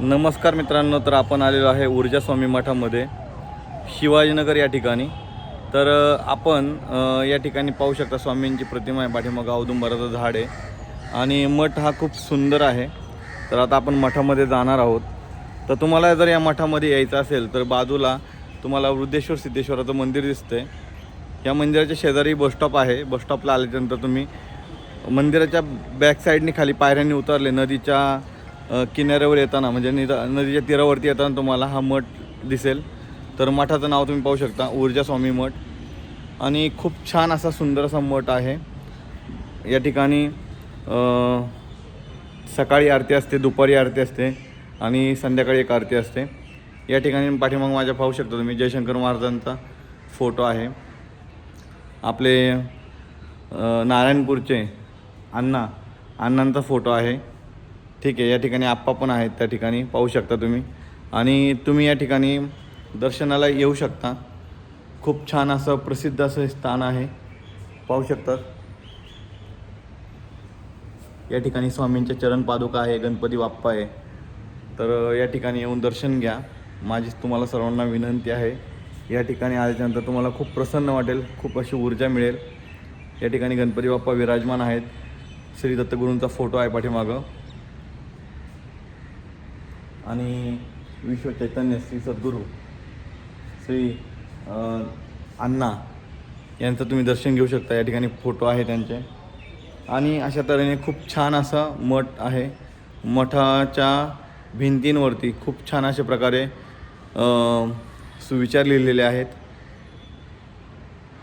नमस्कार मित्रांनो, तर आपण आलेलो आहे ऊर्जा स्वामी मठामध्ये शिवाजीनगर या ठिकाणी। तर आपण या ठिकाणी पाहू शकता स्वामींची प्रतिमा आहे, पाठीमागे औदुंबराचं झाड आहे आणि मठ हा खूप सुंदर आहे। तर आता आपण मठामध्ये जाणार आहोत। तर तुम्हाला जर या मठामध्ये यायचं असेल तर बाजूला तुम्हाला वृद्धेश्वर सिद्धेश्वराचं मंदिर दिसतंय। या मंदिराच्या शेजारी बस स्टॉप आहे। बस स्टॉपला आल्यानंतर तुम्ही मंदिराच्या बॅक साईडने खाली पायऱ्यांनी उतरले, नदीच्या किनाऱ्यावर येताना म्हणजे नदीच्या तीरावरती येताना तुम्हाला हा मठ दिसेल। तर मठाचं नाव तुम्ही पाहू शकता, ऊर्जा स्वामी मठ, आणि खूप छान असा सुंदर असा मठ आहे। या ठिकाणी सकाळी आरती असते, दुपारी आरती असते आणि संध्याकाळी एक आरती असते। या ठिकाणी पाठीमागे माझ्या पाहू शकता तुम्ही जयशंकर महाराजांचा फोटो आहे। आपले नारायणपूरचे अण्णांचा फोटो आहे। ठीक आहे, या ठिकाणी आप्पा पण आहेत, त्या ठिकाणी पाहू शकता तुम्ही। आणि तुम्ही या ठिकाणी दर्शनाला येऊ शकता। खूप छान असं प्रसिद्ध असं स्थान आहे, पाहू शकता। या ठिकाणी स्वामींच्या चरण पादुका आहे, गणपती बाप्पा आहे। तर या ठिकाणी येऊन दर्शन घ्या, माझी तुम्हाला सर्वांना विनंती आहे। या ठिकाणी आल्यानंतर तुम्हाला खूप प्रसन्न वाटेल, खूप अशी ऊर्जा मिळेल। या ठिकाणी गणपती बाप्पा विराजमान आहेत, श्री दत्तगुरूंचा फोटो आहे पाठीमागं, आणि विश्व चैतन्य श्री सद्गुरू श्री अण्णा यांचं तुम्ही दर्शन घेऊ शकता। या ठिकाणी फोटो आहे त्यांचे। आणि अशा तऱ्हेने खूप छान असा मठ आहे। मठाच्या भिंतींवरती खूप छान अशा प्रकारे सुविचार लिहिलेले आहेत।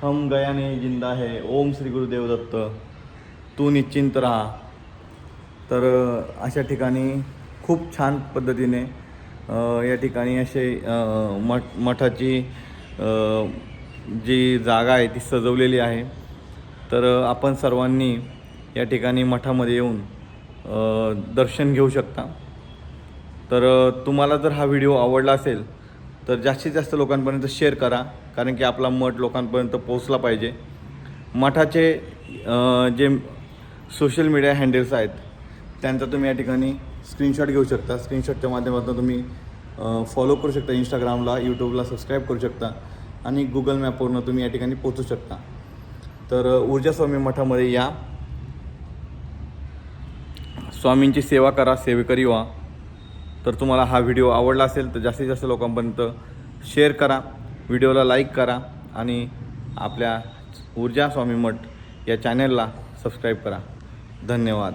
हम गया नहीं जिंदा है, ओम श्री गुरुदेव दत्त, तू निश्चिंत राहा। तर अशा ठिकाणी खूप छान पद्धतीने या ठिकाणी असे मठाची जी जागा आहे ती सजवलेली आहे। तर आपण सर्वांनी या ठिकाणी मठामध्ये येऊन दर्शन घेऊ शकता। तर तुम्हाला जर हा व्हिडिओ आवडला असेल तर जास्तीत जास्त लोकांपर्यंत शेअर करा, कारण की आपला मठ लोकांपर्यंत पोहोचला पाहिजे। मठाचे जे सोशल मीडिया हँडल्स आहेत त्यांचा तुम्ही या ठिकाणी स्क्रीनशॉट घेऊ शकता। स्क्रीनशॉटच्या माध्यमातून तुम्ही फॉलो करू शकता, इंस्टाग्रामला, यूट्यूबला सबस्क्राईब करू शकता आणि गुगल मॅपवरून तुम्ही या ठिकाणी पोहोचू शकता। तर ऊर्जा स्वामी मठामध्ये या, स्वामींची सेवा करा, सेवेकरी व्हा। तर तुम्हाला हा व्हिडिओ आवडला असेल तर जास्तीत जास्त लोकांपर्यंत शेअर करा, व्हिडिओला लाईक करा आणि आपल्या ऊर्जा स्वामी मठ या चॅनलला सबस्क्राईब करा। धन्यवाद।